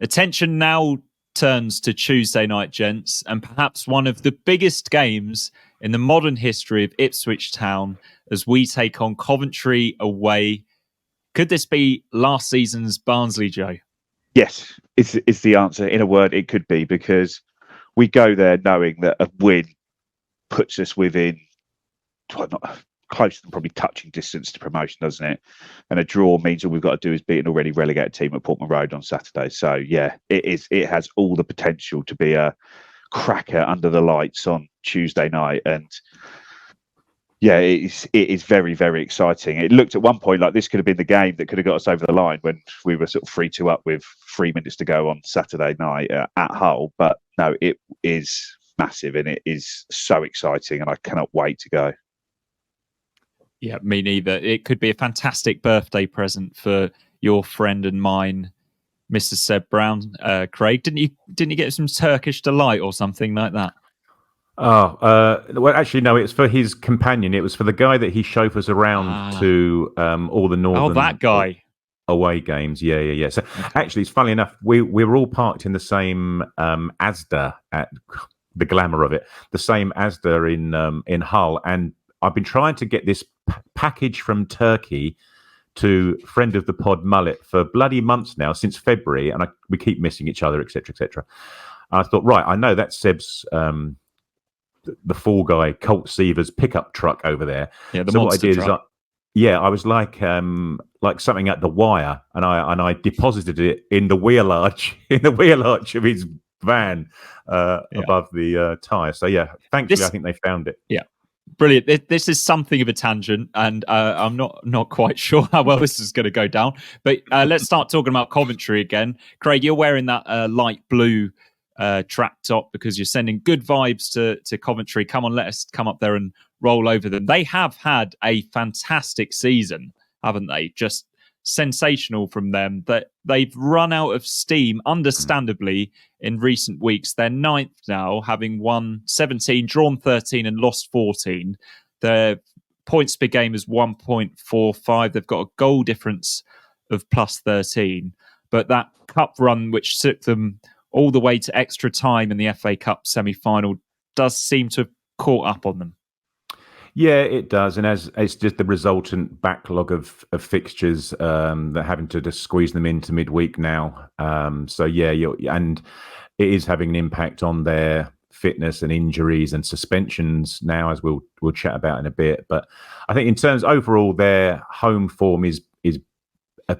Attention now turns to Tuesday night, gents, and perhaps one of the biggest games in the modern history of Ipswich Town as we take on Coventry away. Could this be last season's Barnsley, Joe? Yes, is the answer. In a word, it could be, because we go there knowing that a win puts us within, well, not close than probably touching distance to promotion, doesn't it? And a draw means all we've got to do is beat an already relegated team at Portman Road on Saturday. So yeah, it has all the potential to be a cracker under the lights on Tuesday night. And yeah, it is very, very exciting. It looked at one point like this could have been the game that could have got us over the line when we were sort of 3-2 up with 3 minutes to go on Saturday night at Hull. But no, it is massive and it is so exciting, and I cannot wait to go. Yeah, me neither. It could be a fantastic birthday present for your friend and mine, Mr. Seb Brown. Craig, didn't you get some Turkish delight or something like that? Well, actually, no. It's for his companion. It was for the guy that he chauffeurs around to all the northern. Oh, that guy. Away games. Yeah. So actually, it's funny enough. We were all parked in the same Asda at the glamour of it. The same Asda in Hull, and I've been trying to get this package from Turkey to friend of the pod Mullet for bloody months now, since February, and we keep missing each other, etc., etc. I thought, right, I know that's Seb's the Fall Guy Colt Seavers pickup truck over there. Yeah, the monster truck. I was like something at the wire, and I deposited it in the wheel arch of his van above the tyre. So yeah, thankfully I think they found it. Yeah. Brilliant. This is something of a tangent, and I'm not quite sure how well this is going to go down. But let's start talking about Coventry again. Craig, you're wearing that light blue track top because you're sending good vibes to Coventry. Come on, let us come up there and roll over them. They have had a fantastic season, haven't they? Just sensational from them. That they've run out of steam, understandably, in recent weeks. They're ninth now, having won 17, drawn 13 and lost 14. Their points per game is 1.45. They've got a goal difference of plus 13. But that cup run, which took them all the way to extra time in the FA Cup semi-final, does seem to have caught up on them. Yeah, it does, and as it's just the resultant backlog of fixtures, they're having to just squeeze them into midweek now. So yeah, and it is having an impact on their fitness and injuries and suspensions now, as we'll chat about in a bit. But I think in terms overall, their home form is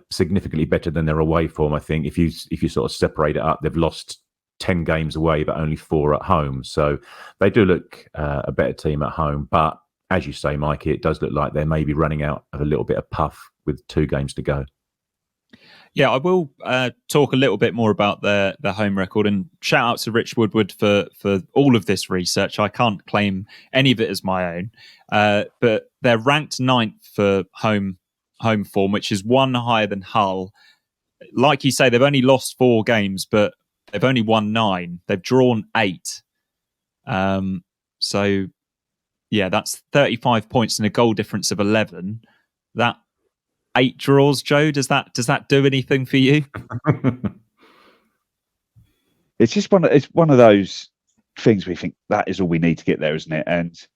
significantly better than their away form. I think if you sort of separate it up, they've lost 10 games away, but only 4 at home. So they do look a better team at home, but as you say, Mikey, it does look like they may be running out of a little bit of puff with 2 games to go. Yeah, I will talk a little bit more about their home record, and shout out to Rich Woodward for all of this research. I can't claim any of it as my own, but they're ranked 9th for home form, which is 1 higher than Hull. Like you say, they've only lost 4 games, but they've only won 9. They've drawn 8. So yeah, that's 35 points and a goal difference of 11. That 8 draws, Joe, does that do anything for you? It's just one of those things we think that is all we need to get there, isn't it?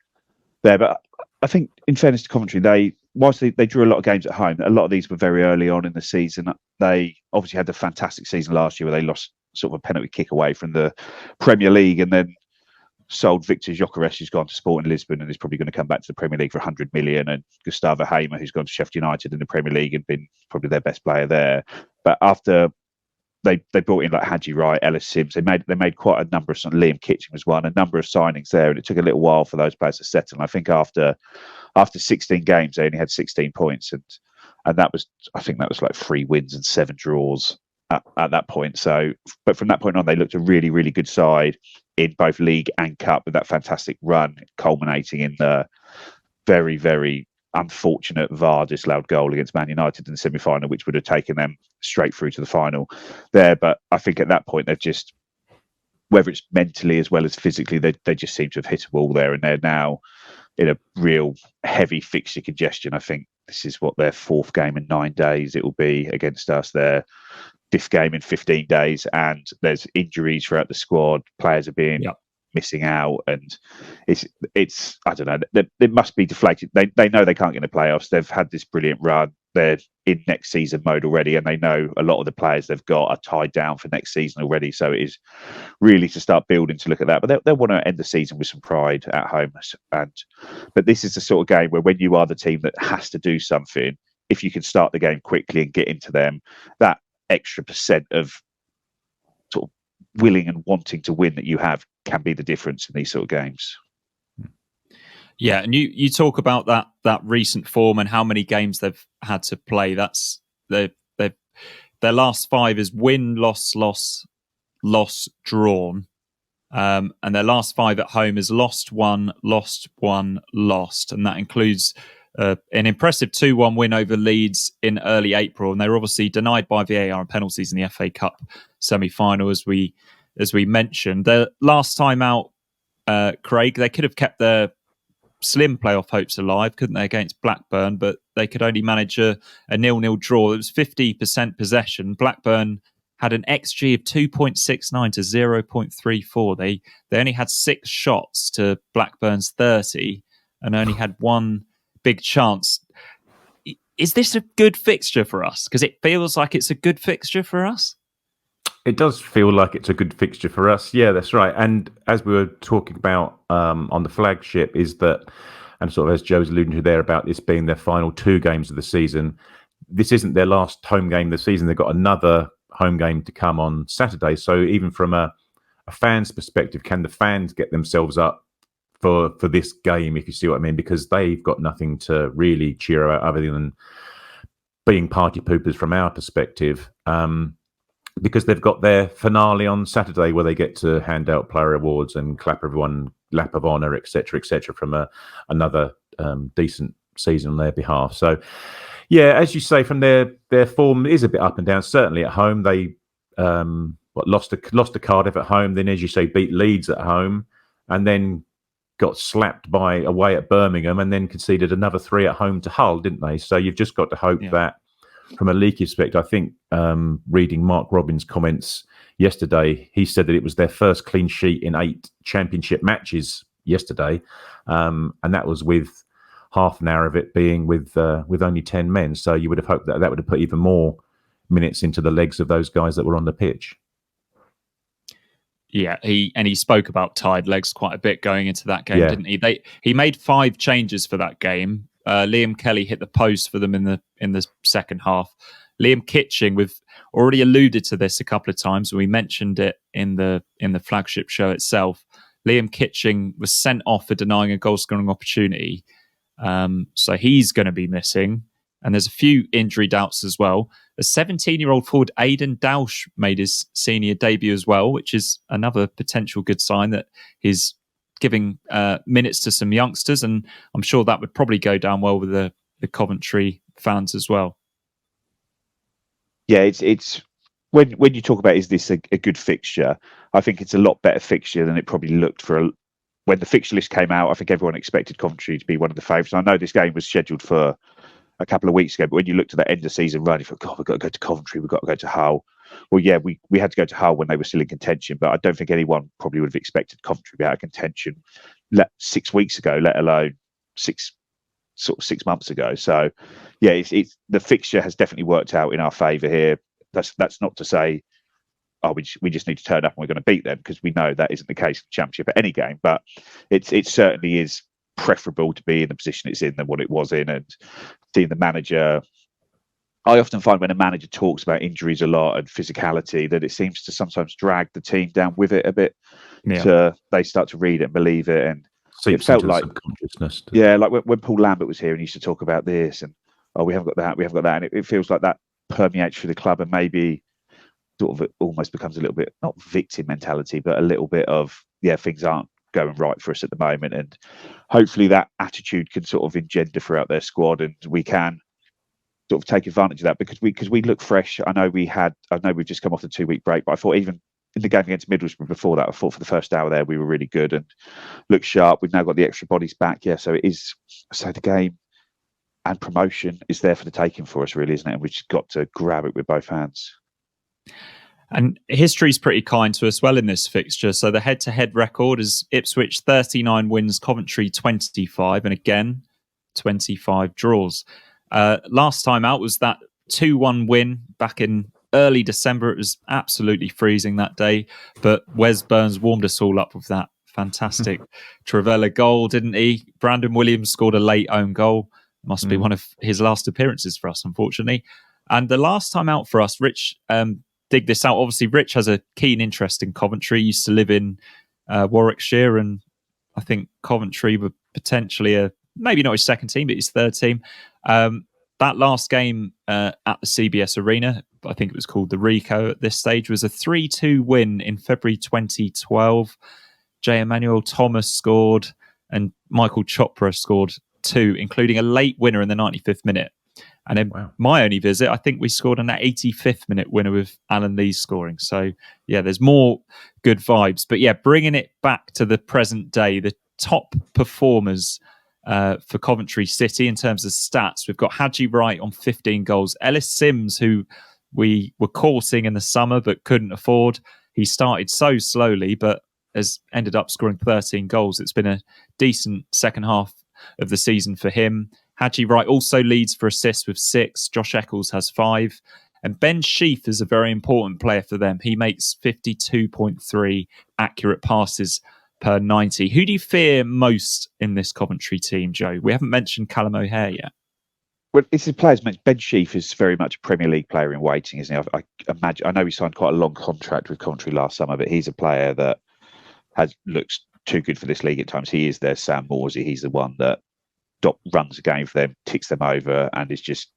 But I think, in fairness to Coventry, whilst they drew a lot of games at home, a lot of these were very early on in the season. They obviously had the fantastic season last year where they lost sort of a penalty kick away from the Premier League, and then sold Victor Gyökeres, who's gone to Sporting Lisbon and is probably going to come back to the Premier League for 100 million, and Gustavo Hamer, who's gone to Sheffield United in the Premier League and been probably their best player there. But after they brought in like Haji Wright, Ellis Sims, they made quite a number of Liam Kitchen was one, a number of signings there, and it took a little while for those players to settle. And I think after 16 games, they only had 16 points, and that was like 3 wins and 7 draws at that point. So, but from that point on, they looked a really, really good side in both league and cup, with that fantastic run culminating in the very, very unfortunate VAR disallowed goal against Man United in the semi-final, which would have taken them straight through to the final there. But I think at that point, they've just, whether it's mentally as well as physically, they just seem to have hit a wall there, and they're now in a real heavy fixture congestion. I think this is their 4th game in 9 days it will be against us. They're fifth game in 15 days, and there's injuries throughout the squad. Players are being missing out, and it's I don't know. It must be deflated. They know they can't get in the playoffs. They've had this brilliant run. They're in next season mode already, and they know a lot of the players they've got are tied down for next season already. So it is really to start building to look at that. But they'll want to end the season with some pride at home. But this is the sort of game where when you are the team that has to do something, if you can start the game quickly and get into them, that extra percent of sort of willing and wanting to win that you have can be the difference in these sort of games. Yeah, and you talk about that recent form and how many games they've had to play. That's their last 5 is win, loss, drawn, and their last 5 at home is lost, won, lost, and that includes an impressive 2-1 win over Leeds in early April, and they were obviously denied by VAR and penalties in the FA Cup semi-final, as we mentioned. The last time out, Craig, they could have kept their slim playoff hopes alive, couldn't they, against Blackburn? But they could only manage a 0-0 draw. It was 50% possession. Blackburn had an XG of 2.69 to 0.34. They only had 6 shots to Blackburn's 30 and only had 1 big chance. Is this a good fixture for us? Because it feels like it's a good fixture for us. It does feel like it's a good fixture for us. Yeah, that's right. And as we were talking about on the flagship, is that, and sort of as Joe's alluding to there about this being their final 2 games of the season, this isn't their last home game of the season. They've got another home game to come on Saturday. So even from a fan's perspective, can the fans get themselves up for this game, if you see what I mean? Because they've got nothing to really cheer about other than being party poopers from our perspective. Because they've got their finale on Saturday where they get to hand out player awards and clap everyone lap of honour, etc., from another decent season on their behalf. So, yeah, as you say, from their form is a bit up and down. Certainly at home, they lost to Cardiff at home. Then, as you say, beat Leeds at home, and then got slapped away at Birmingham, and then conceded another 3 at home to Hull, didn't they? So you've just got to hope that. From a leaky perspective, I think reading Mark Robbins' comments yesterday, he said that it was their first clean sheet in 8 championship matches yesterday, and that was with half an hour of it being with only 10 men. So you would have hoped that would have put even more minutes into the legs of those guys that were on the pitch. Yeah, he spoke about tired legs quite a bit going into that game, didn't he? He made 5 changes for that game. Liam Kelly hit the post for them in the second half. Liam Kitching, we've already alluded to this a couple of times. We mentioned it in the flagship show itself. Liam Kitching was sent off for denying a goal scoring opportunity, so he's going to be missing. And there's a few injury doubts as well. A 17-year-old forward, Aidan Dausch, made his senior debut as well, which is another potential good sign that he's giving minutes to some youngsters, and I'm sure that would probably go down well with the Coventry fans as well. Yeah, it's when you talk about is this a good fixture, I think it's a lot better fixture than it probably looked when the fixture list came out. I think everyone expected Coventry to be one of the favourites. I know this game was scheduled for a couple of weeks ago, but when you looked at that end of season run, you thought, God, we've got to go to Coventry, we've got to go to Hull. Well, yeah, we had to go to Hull when they were still in contention, but I don't think anyone probably would have expected Coventry to be out of contention 6 weeks ago, let alone 6 months ago. So, yeah, it's the fixture has definitely worked out in our favour here. That's not to say, we just need to turn up and we're going to beat them, because we know that isn't the case in the Championship at any game. But it certainly is preferable to be in the position it's in than what it was in, and seeing the manager. I often find when a manager talks about injuries a lot and physicality, that it seems to sometimes drag the team down with it a bit. They start to read it and believe it, and it felt like subconsciousness. Like when Paul Lambert was here and he used to talk about this, and we haven't got that, and it feels like that permeates through the club, and maybe sort of it almost becomes a little bit, not victim mentality, but a little bit of things aren't going right for us at the moment, and hopefully that attitude can sort of engender throughout their squad, and we can sort of take advantage of that, because we look fresh. I know we've just come off the 2-week break, but I thought even in the game against Middlesbrough before that, I thought for the first hour there we were really good and looked sharp. We've now got the extra bodies back, so it is. So the game and promotion is there for the taking for us, really, isn't it? And we've just got to grab it with both hands. And history's pretty kind to us well in this fixture. So the head-to-head record is Ipswich 39 wins, Coventry 25, and again 25 draws. Last time out was that 2-1 win back in early December. It was absolutely freezing that day, but Wes Burns warmed us all up with that fantastic Travella goal, didn't he? Brandon Williams scored a late own goal. Must be one of his last appearances for us, unfortunately. And the last time out for us, Rich, dig this out. Obviously, Rich has a keen interest in Coventry. He used to live in Warwickshire, and I think Coventry were potentially maybe not his second team, but his third team. That last game at the CBS Arena, I think it was called the Rico at this stage, was a 3-2 win in February 2012. J. Emmanuel Thomas scored, and Michael Chopra scored 2, including a late winner in the 95th minute. And in my only visit, I think we scored an 85th minute winner with Alan Lee's scoring. So, yeah, there's more good vibes. But, yeah, bringing it back to the present day, the top performers for Coventry City in terms of stats, we've got Haji Wright on 15 goals. Ellis Sims, who we were courting in the summer but couldn't afford. He started so slowly but has ended up scoring 13 goals. It's been a decent second half of the season for him. Haji Wright also leads for assists with 6. Josh Eccles has 5. And Ben Sheaf is a very important player for them. He makes 52.3 accurate passes per 90. Who do you fear most in this Coventry team, Joe? We haven't mentioned Callum O'Hare yet. Well, it's the players mentioned. Ben Sheaf is very much a Premier League player in waiting, isn't he? I imagine. I know he signed quite a long contract with Coventry last summer, but he's a player that looks too good for this league at times. He is their Sam Morsey. He's the one that runs a game for them, ticks them over, and is just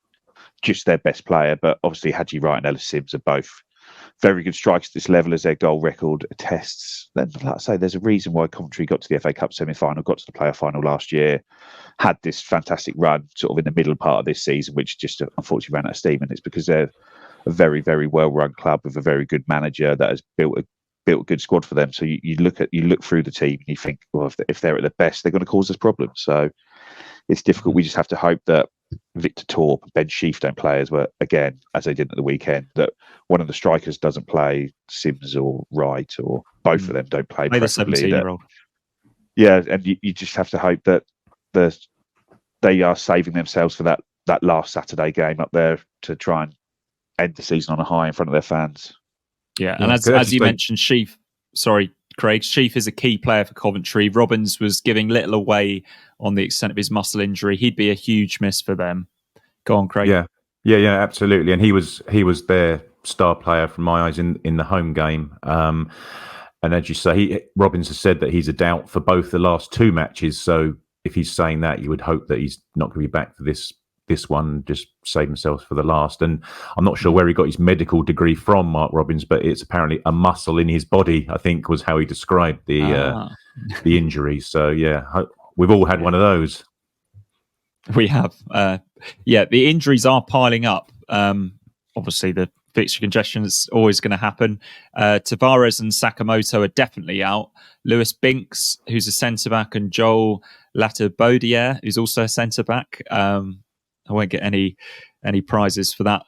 their best player. But obviously, Haji Wright and Ellis Sims are both very good strikers at this level, as their goal record attests. Then, like I say, there's a reason why Coventry got to the FA Cup semi-final, got to the playoff final last year, had this fantastic run sort of in the middle part of this season, which just unfortunately ran out of steam. And it's because they're a very, very well-run club with a very good manager that has built a good squad for them. So you look through the team and you think, well, if they're at their best, they're going to cause us problems. So it's difficult. We just have to hope that Victor Torp and Ben Sheaf don't play as well, again, as they did at the weekend, that one of the strikers doesn't play, Sims or Wright, or both of them don't play. Play the 17-year-old. Yeah, and you just have to hope that they are saving themselves for that last Saturday game up there to try and end the season on a high in front of their fans. Yeah, and as you mentioned, Sheaf, sorry, Craig, Sheaf is a key player for Coventry. Robbins was giving little away on the extent of his muscle injury. He'd be a huge miss for them. Go on, Craig. Yeah, absolutely. And he was their star player from my eyes in the home game. And as you say, Robbins has said that he's a doubt for both the last 2 matches. So if he's saying that, you would hope that he's not going to be back for this one, just save himself for the last. And I'm not sure where he got his medical degree from, Mark Robbins, but it's apparently a muscle in his body, I think, was how he described the injury. So yeah, we've all had one of those. We have. The injuries are piling up. Obviously, the fixture congestion is always going to happen. Tavares and Sakamoto are definitely out. Lewis Binks, who's a centre-back, and Joel Latabaudiere, who's also a centre-back. I won't get any prizes for that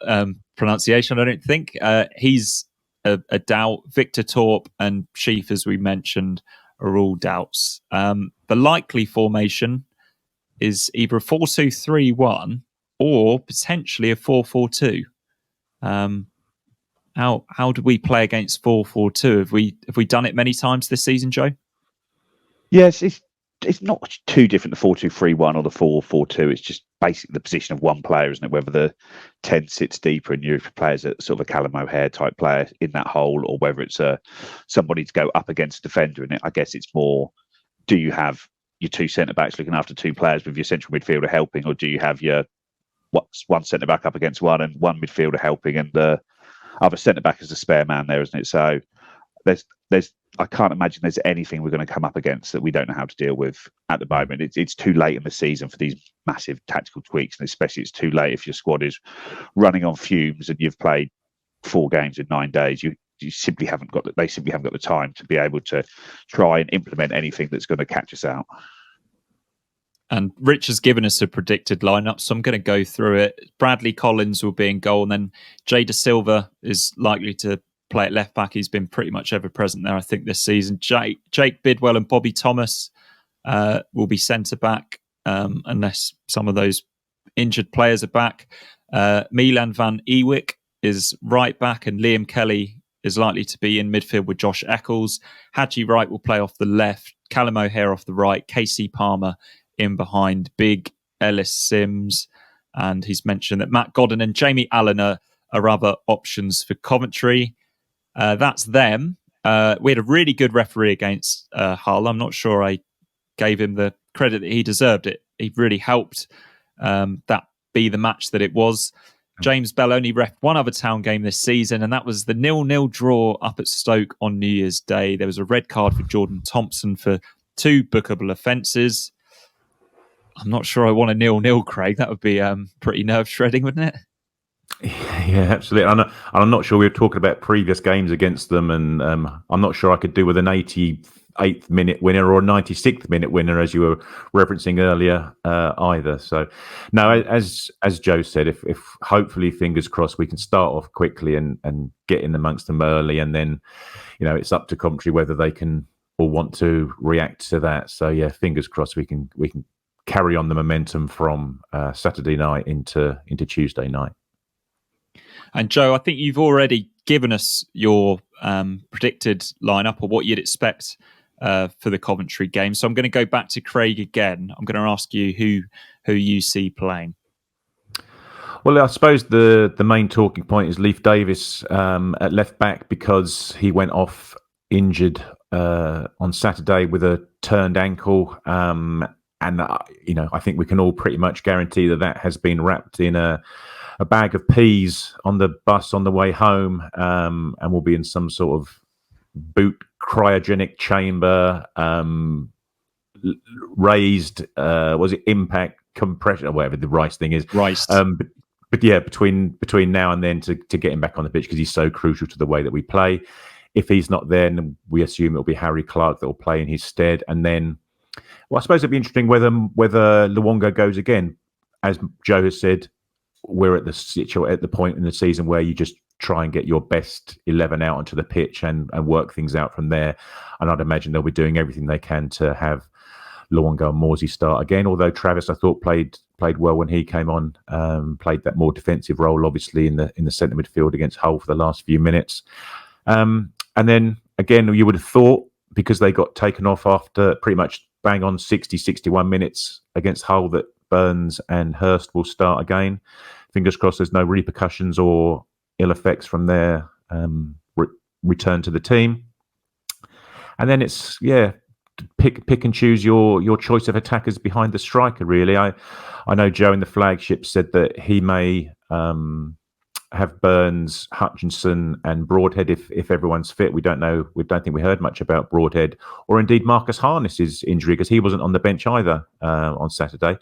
pronunciation, I don't think. He's a doubt. Victor Torp and Sheaf, as we mentioned, are all doubts. The likely formation is either a 4-2-3-1 or potentially a 4-4-2. How do we play against 4-4-2? Have we done it many times this season, Joe? Yes, it's not too different, the 4-2-3-1 or the 4-4-2. It's just basically the position of one player, isn't it? Whether the 10 sits deeper and your player's a sort of a Callum O'Hare type player in that hole, or whether it's somebody to go up against a defender in it. I guess it's more, do you have your 2 centre-backs looking after 2 players with your central midfielder helping, or do you have your one centre-back up against one and one midfielder helping and the other centre-back as a spare man there, isn't it? So there's I can't imagine there's anything we're going to come up against that we don't know how to deal with at the moment. It's too late in the season for these massive tactical tweaks, and especially it's too late if your squad is running on fumes and you've played 4 games in 9 days. They simply haven't got the time to be able to try and implement anything that's going to catch us out. And Rich has given us a predicted lineup, so I'm going to go through it. Bradley Collins will be in goal, and then Jay Da Silva is likely to play at left back. He's been pretty much ever present there, I think, this season. Jake Bidwell and Bobby Thomas will be centre back, unless some of those injured players are back. Milan van Ewijk is right back, and Liam Kelly is likely to be in midfield with Josh Eccles. Hadji Wright will play off the left, Callum O'Hare off the right, KC Palmer in behind, Big Ellis Sims, and he's mentioned that Matt Godden and Jamie Allen are other options for Coventry. That's them. We had a really good referee against Hull. I'm not sure I gave him the credit that he deserved. He really helped that be the match that it was. James Bell only ref one other Town game this season, and that was the 0-0 draw up at Stoke on New Year's Day. There was a red card for Jordan Thompson for 2 bookable offences. I'm not sure I want a 0-0, Craig. That would be pretty nerve-shredding, wouldn't it? Yeah, absolutely. I'm not sure we were talking about previous games against them, and I'm not sure I could do with an 88th minute winner or a 96th minute winner, as you were referencing earlier, either. So, no, as Joe said, if hopefully, fingers crossed, we can start off quickly and get in amongst them early, and then, it's up to Coventry whether they can or want to react to that. So, yeah, fingers crossed we can carry on the momentum from Saturday night into Tuesday night. And Joe, I think you've already given us your predicted lineup or what you'd expect for the Coventry game. So I'm going to go back to Craig again. I'm going to ask you who you see playing. Well, I suppose the main talking point is Leif Davis at left back, because he went off injured on Saturday with a turned ankle. And, I think we can all pretty much guarantee that has been wrapped in a bag of peas on the bus on the way home, and will be in some sort of boot cryogenic chamber, raised, was it impact compression or whatever the rice thing is? Rice. But yeah, between now and then to get him back on the pitch, because he's so crucial to the way that we play. If he's not there, then we assume it'll be Harry Clark that will play in his stead. And then, well, I suppose it'd be interesting whether Luongo goes again. As Joe has said, we're at the point in the season where you just try and get your best 11 out onto the pitch and work things out from there. And I'd imagine they'll be doing everything they can to have Luongo and Morsey start again. Although Travis, I thought, played well when he came on, played that more defensive role, obviously in the centre midfield against Hull for the last few minutes. And then again, you would have thought, because they got taken off after pretty much bang on 60, 61 minutes against Hull, that Burns and Hurst will start again. Fingers crossed there's no repercussions or ill effects from their return to the team. And then it's, pick and choose your choice of attackers behind the striker, really. I know Joe in the Flagship said that he may have Burns, Hutchinson and Broadhead if everyone's fit. We don't know. We don't think we heard much about Broadhead or indeed Marcus Harness's injury, because he wasn't on the bench either on Saturday.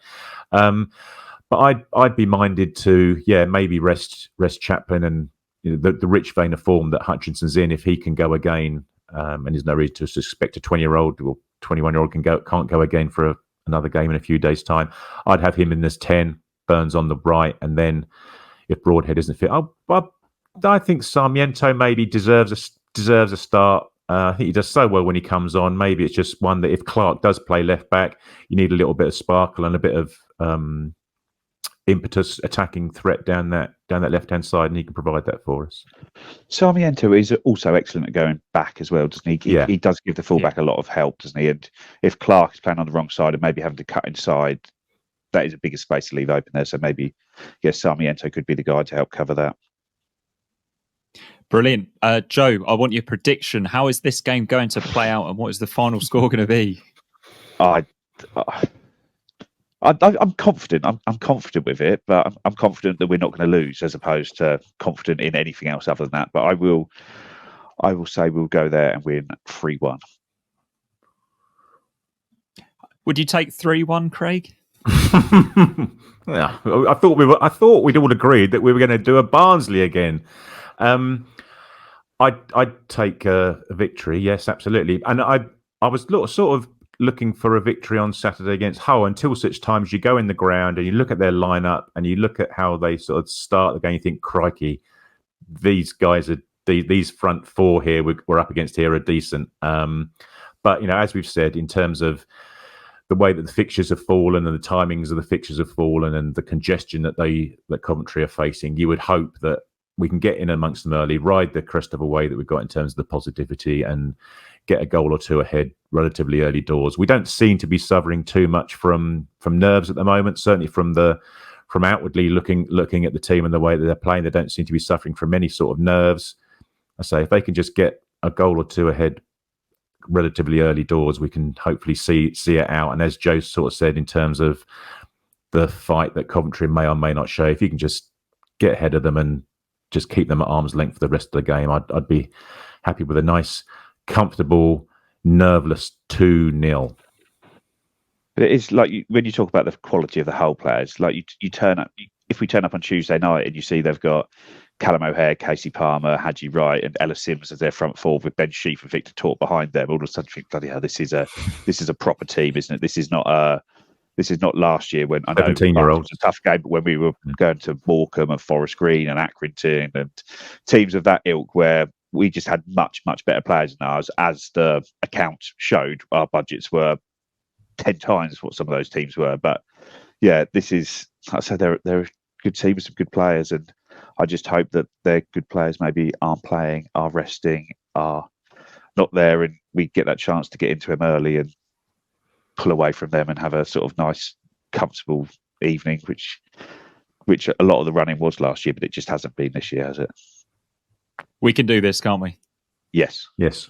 But I'd be minded to maybe rest Chaplin and the rich vein of form that Hutchinson's in. If he can go again, and there's no reason to suspect a 20-year-old or 21-year-old can't go again for another game in a few days' time, I'd have him in this 10, Burns on the right, and then if Broadhead isn't fit, I think Sarmiento maybe deserves a start. I think he does so well when he comes on. Maybe it's just one that if Clark does play left back, you need a little bit of sparkle and a bit of impetus attacking threat down that left hand side, and he can provide that for us. Sarmiento is also excellent at going back as well, doesn't he? He does give the fullback a lot of help, doesn't he? And if Clark is playing on the wrong side and maybe having to cut inside, that is a bigger space to leave open there. So maybe, Sarmiento could be the guy to help cover that. Brilliant. Joe, I want your prediction. How is this game going to play out, and what is the final score going to be? I'm confident. I'm confident with it, but I'm confident that we're not going to lose, as opposed to confident in anything else other than that. But I will say we'll go there and win 3-1. Would you take 3-1, Craig? Yeah, I thought we'd all agreed that we were going to do a Barnsley again. I'd take a victory, yes, absolutely. And I was sort of looking for a victory on Saturday against Hull until such times you go in the ground and you look at their lineup and you look at how they sort of start the game. You think, crikey, these guys are these front four here we're up against here are decent. But as we've said, in terms of the way that the fixtures have fallen and the timings of the fixtures have fallen and the congestion that Coventry are facing, you would hope that we can get in amongst them early, ride the crest of a wave that we've got in terms of the positivity, and get a goal or two ahead relatively early doors. We don't seem to be suffering too much from nerves at the moment. Certainly from outwardly looking at the team and the way that they're playing, they don't seem to be suffering from any sort of nerves. I say if they can just get a goal or two ahead relatively early doors, we can hopefully see it out. And as Joe sort of said, in terms of the fight that Coventry may or may not show, if you can just get ahead of them and just keep them at arm's length for the rest of the game, I'd be happy with a nice, comfortable, nerveless 2-0. But it is like when you talk about the quality of the Hull players, like you turn up. If we turn up on Tuesday night and you see they've got Callum O'Hare, Casey Palmer, Hadji Wright, and Ella Sims as their front four with Ben Sheaf and Victor Torp behind them, all of a sudden you think, bloody hell, this is a proper team, isn't it? This is not last year when I know it was a tough game, but when we were going to Morecambe and Forest Green and Accrington and teams of that ilk where we just had much, much better players than ours. As the account showed, our budgets were 10 times what some of those teams were. But yeah, this is, like I said, they're a good team with some good players, and I just hope that their good players maybe aren't playing, are resting, are not there, and we get that chance to get into them early and pull away from them and have a sort of nice, comfortable evening, which a lot of the running was last year, but it just hasn't been this year, has it? We can do this, can't we? Yes. Yes.